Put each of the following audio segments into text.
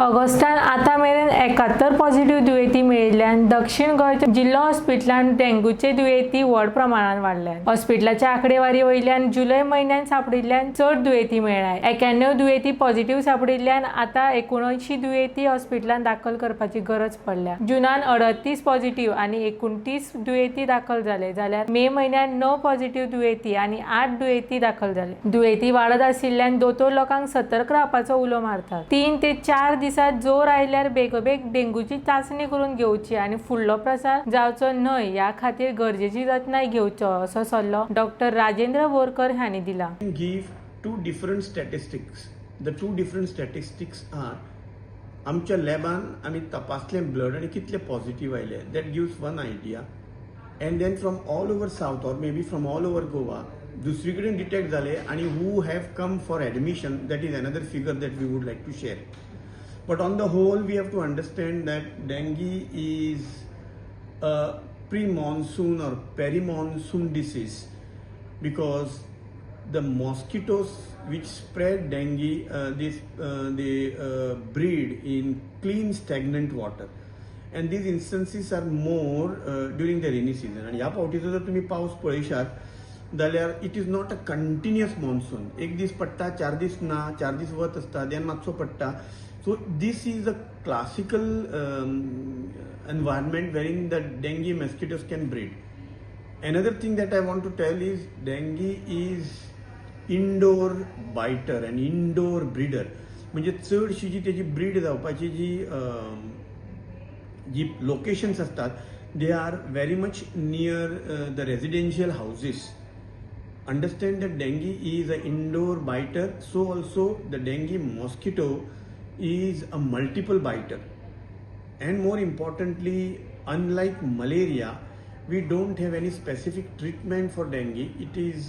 Augustan आतां मेरेन 71 positive दुयेंती मेळिल्ल्यान दक्षिण गोंयच्या जिल्लो हॉस्पिटलांत डेंग्यूचे दुयेंती व्हड प्रमाणात वाडल्यात. हॉस्पिटलाच्या आंकडेवारी वयल्यान जुलय म्हयन्यात सांपडिल्ल्यान चड दुयेंती मेळ्ळ्यात. 91 दुयेंती पॉझिटिव्ह सांपडिल्ल्यान आतां 79 दुयेंती हॉस्पिटलांत दाखल करपाची गरज पडल्या. जुनान 38 पॉझिटिव्ह आनी 29 दुयेंती दाखल जाले जाल्यार मे म्हयन्यात 9 पॉझिटिव्ह दुयेंती आनी 8 दुयेंती दाखल जाले. दुयेंती वाडत आशिल्ल्यान दोतोर लोकांक सतर्क रावपाचो उलो मारतात. 3 ते 4 दिसात जोर आयल्यार बेगोबेग डेंग्यूची चाचणी करून घेवची आनी फुडलो प्रसार जावचो न्हय ह्या खातीर गरजेची जतनाय घेवचो असो सल्लो डॉक्टर राजेंद्र बोरकर हांणी दिला. Give two different statistics. The two different statistics are आमच्या लॅबान आमी तपासलें ब्लड आनी कितले पॉझिटिव्ह आयले. That gives one idea. And then from all over South or maybe from all over Goa, दुसरी कडेन डिटेक्ट जाले आणि who have come for admission, that is another figure that we would like to share. But on the whole, we have to understand that dengue is a pre-monsoon or peri-monsoon disease because the mosquitoes which spread dengue, they breed in clean stagnant water. And these instances are more during the rainy season. And ह्या फावटीचो जर तुम्ही पावस पळयशात जाल्यार it is not a continuous monsoon. एक दीस पडटा, 4 दीस ना, 4 दीस वत आसता, देन मातसो पडटा. So this is a classical environment wherein the dengue mosquitoes can breed. Another thing that I want to tell is dengue is indoor biter and indoor breeder. म्हणजे चडशी जी तेजी ब्रीड जावपाची जी लोकेशन्स असतात they are very much near the residential houses. Understand that dengue is an indoor biter, so also the dengue mosquito is a multiple biter. And more importantly, unlike malaria, we don't have any specific treatment for dengue. It is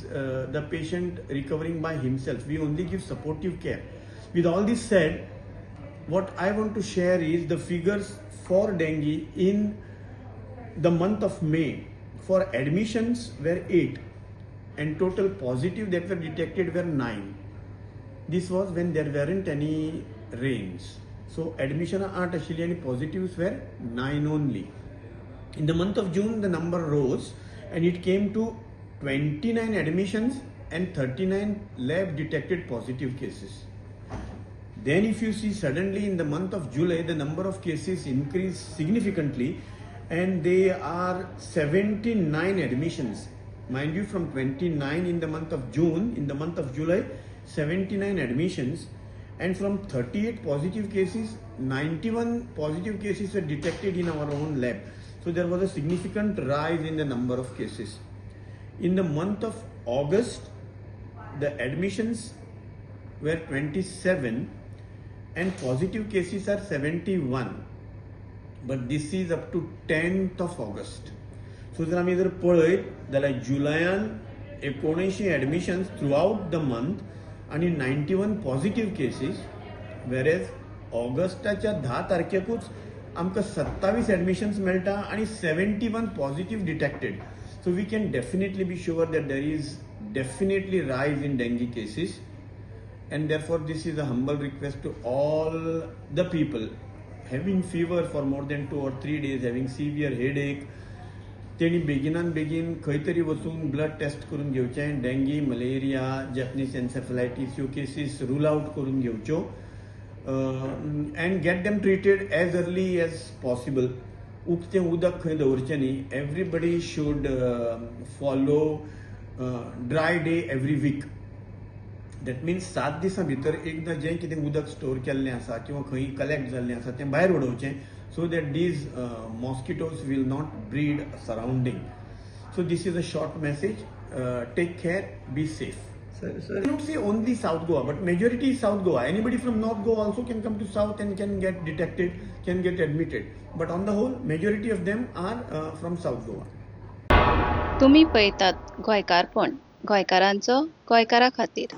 the patient recovering by himself. We only give supportive care. With all this said, what I want to share is the figures for dengue in the month of May. For admissions were 8 and total positive that were detected were 9. This was when there weren't any rains. So admission 8 ashili and positives were 9 only. In the month of June the number rose and it came to 29 admissions and 39 lab detected positive cases. Then if you see suddenly in the month of July the number of cases increased significantly and they are 79 admissions. Mind you, from 29 in the month of June, in the month of July 79 admissions, and from 38 positive cases 91 positive cases were detected in our own lab. So there was a significant rise in the number of cases. In the month of August the admissions were 27 and positive cases are 71, but this is up to 10th of August. So जर आमी जर पळयत जाल्यार जुलयान 19 admissions throughout the month आणि 91 positive cases, वेरेज ऑगस्टाच्या 10 तारखेकूच आमकां 27 admissions मेळटा आणि 71 positive detected. So we can definitely be sure that there is definitely rise in dengue cases. And therefore this is a humble request to all the people having fever for more than 2 or 3 days, having severe headache, तेणी बेगिनान बेगीन खंय तरी वचून blood test करून घेवचें. Dengue, malaria, Japanese encephalitis ह्यो cases rule out करून घेवच्यो and get them treated as early as possible. उकतें उदक खंय दवरचें न्ही. Everybody should follow dry day every week. That means 7 दिसां भितर एकदां जें कितें उदक स्टोर केल्लें आसा किंवा खंय कलेक्ट जाल्लें आसा तें भायर उडोवचें, so that these mosquitoes will not breed surrounding. So this is a short message. Take care, be safe. Sir, I don't say only South Goa, but majority is South Goa. Anybody from North Goa also can come to South and can get detected, can get admitted. But on the whole, majority of them are from South Goa. तुम्ही पळयतात गोंयकारपण, गोंयकारांचो गोंयकारा खातीर.